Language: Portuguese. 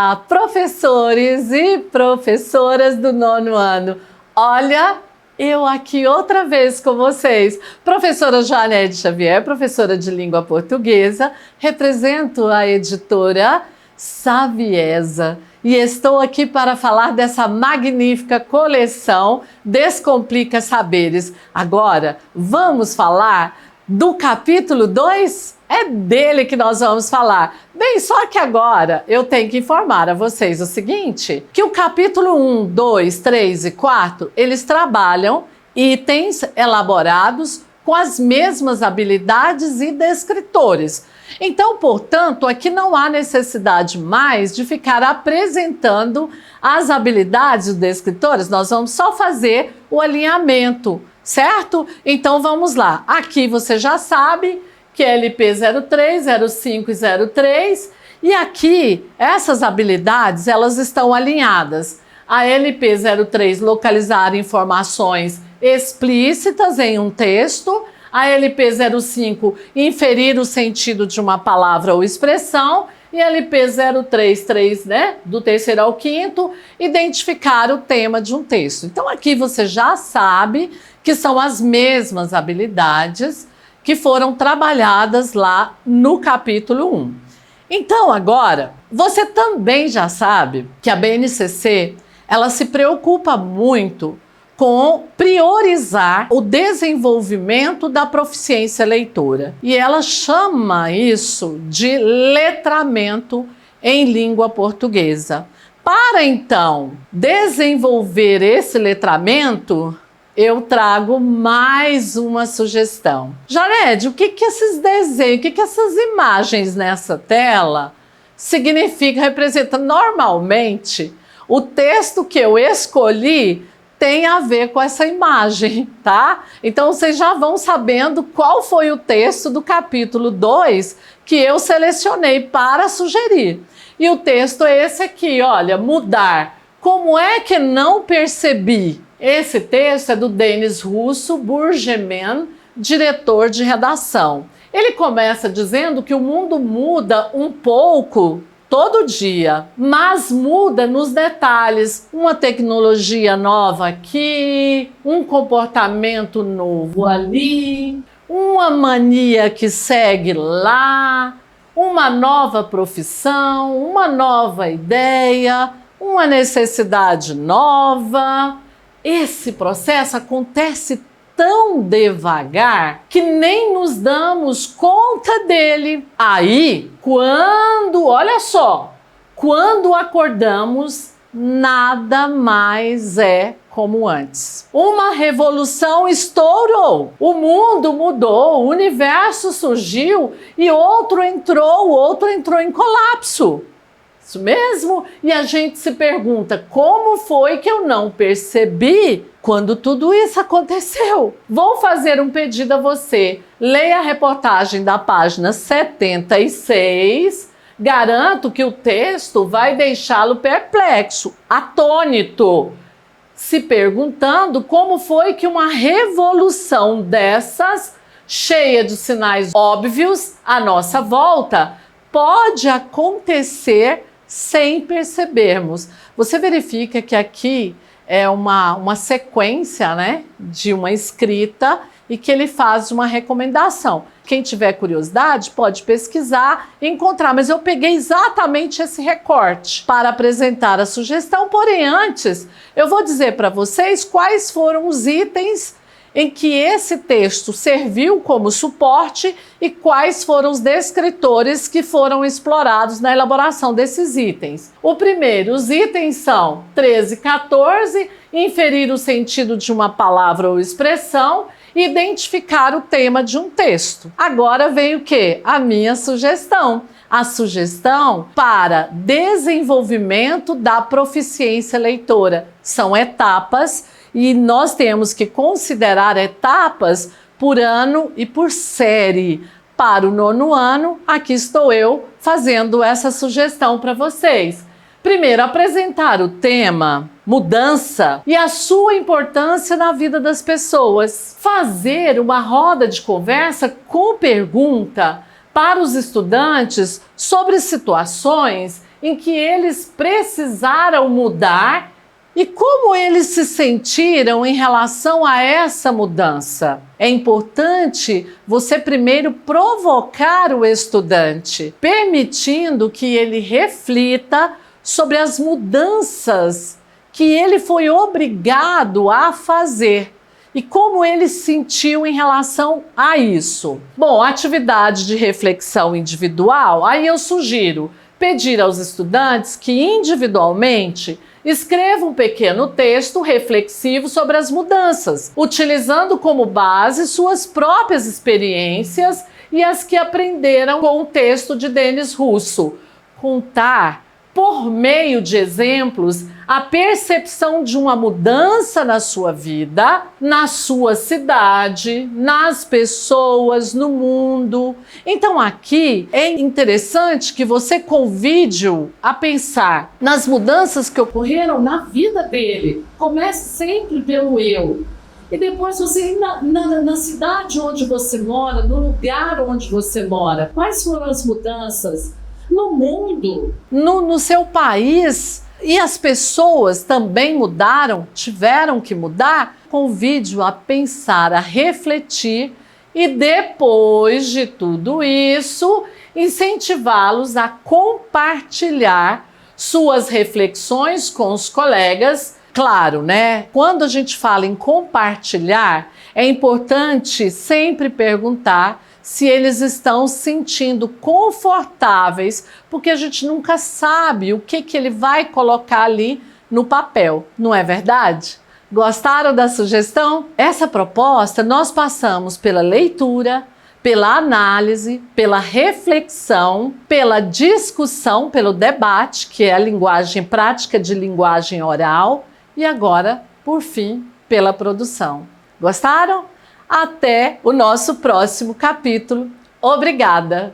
Olá, professores e professoras do 9º ano. Olha, eu aqui outra vez com vocês. Professora Joanete Xavier, professora de língua portuguesa, represento a editora Saviesa e estou aqui para falar dessa magnífica coleção Descomplica Saberes. Agora, vamos falar do capítulo 2? É dele que nós vamos falar. Bem, só que agora eu tenho que informar a vocês o seguinte, que o capítulo 1, 2, 3 e 4, eles trabalham itens elaborados com as mesmas habilidades e descritores. Então, portanto, aqui não há necessidade mais de ficar apresentando as habilidades dos descritores, nós vamos só fazer o alinhamento, certo? Então vamos lá, aqui você já sabe que é LP 03, 05 e 03, e aqui essas habilidades elas estão alinhadas. A LP 03 localizar informações explícitas em um texto, a LP 05 inferir o sentido de uma palavra ou expressão, e a LP 033, né, do terceiro ao quinto, identificar o tema de um texto. Então aqui você já sabe que são as mesmas habilidades que foram trabalhadas lá no capítulo 1. Então agora, você também já sabe que a BNCC, ela se preocupa muito com priorizar o desenvolvimento da proficiência leitora. E ela chama isso de letramento em língua portuguesa. Para então desenvolver esse letramento, eu trago mais uma sugestão. Janed, o que esses desenhos, o que essas imagens nessa tela significam, representam? Normalmente, o texto que eu escolhi tem a ver com essa imagem, tá? Então vocês já vão sabendo qual foi o texto do capítulo 2 que eu selecionei para sugerir. E o texto é esse aqui, olha, mudar. Como é que não percebi? Esse texto é do Denis Russo Burgerman, diretor de redação. Ele começa dizendo que o mundo muda um pouco todo dia, mas muda nos detalhes. Uma tecnologia nova aqui, um comportamento novo ali, uma mania que segue lá, uma nova profissão, uma nova ideia, uma necessidade nova. Esse processo acontece tão devagar que nem nos damos conta dele. Aí, olha só, quando acordamos, nada mais é como antes. Uma revolução estourou, o mundo mudou, o universo surgiu e outro entrou em colapso. Isso mesmo? E a gente se pergunta, como foi que eu não percebi quando tudo isso aconteceu? Vou fazer um pedido a você. Leia a reportagem da página 76. Garanto que o texto vai deixá-lo perplexo, atônito, se perguntando como foi que uma revolução dessas, cheia de sinais óbvios à nossa volta, pode acontecer sem percebermos. Você verifica que aqui é uma sequência, né, de uma escrita e que ele faz uma recomendação. Quem tiver curiosidade pode pesquisar e encontrar, mas eu peguei exatamente esse recorte para apresentar a sugestão, porém antes eu vou dizer para vocês quais foram os itens em que esse texto serviu como suporte e quais foram os descritores que foram explorados na elaboração desses itens. O primeiro, os itens são 13 e 14, inferir o sentido de uma palavra ou expressão, identificar o tema de um texto. Agora vem o quê? A minha sugestão. A sugestão para desenvolvimento da proficiência leitora. São etapas e nós temos que considerar etapas por ano e por série. Para o 9º ano, aqui estou eu fazendo essa sugestão para vocês. Primeiro, apresentar o tema mudança e a sua importância na vida das pessoas. Fazer uma roda de conversa com pergunta para os estudantes sobre situações em que eles precisaram mudar e como eles se sentiram em relação a essa mudança. É importante você primeiro provocar o estudante, permitindo que ele reflita sobre as mudanças que ele foi obrigado a fazer e como ele se sentiu em relação a isso. Bom, atividade de reflexão individual, aí eu sugiro pedir aos estudantes que individualmente escrevam um pequeno texto reflexivo sobre as mudanças, utilizando como base suas próprias experiências e as que aprenderam com o texto de Denis Russo. Contar por meio de exemplos, a percepção de uma mudança na sua vida, na sua cidade, nas pessoas, no mundo. Então aqui é interessante que você convide-o a pensar nas mudanças que ocorreram na vida dele. Comece sempre pelo eu. E depois você ir na cidade onde você mora, no lugar onde você mora. Quais foram as mudanças? No mundo, no seu país, e as pessoas também mudaram, tiveram que mudar. Convide-o a pensar, a refletir e depois de tudo isso, incentivá-los a compartilhar suas reflexões com os colegas. Claro, né? Quando a gente fala em compartilhar, é importante sempre perguntar se eles estão se sentindo confortáveis, porque a gente nunca sabe o que ele vai colocar ali no papel, não é verdade? Gostaram da sugestão? Essa proposta nós passamos pela leitura, pela análise, pela reflexão, pela discussão, pelo debate, que é a linguagem prática de linguagem oral, e agora, por fim, pela produção. Gostaram? Até o nosso próximo capítulo. Obrigada!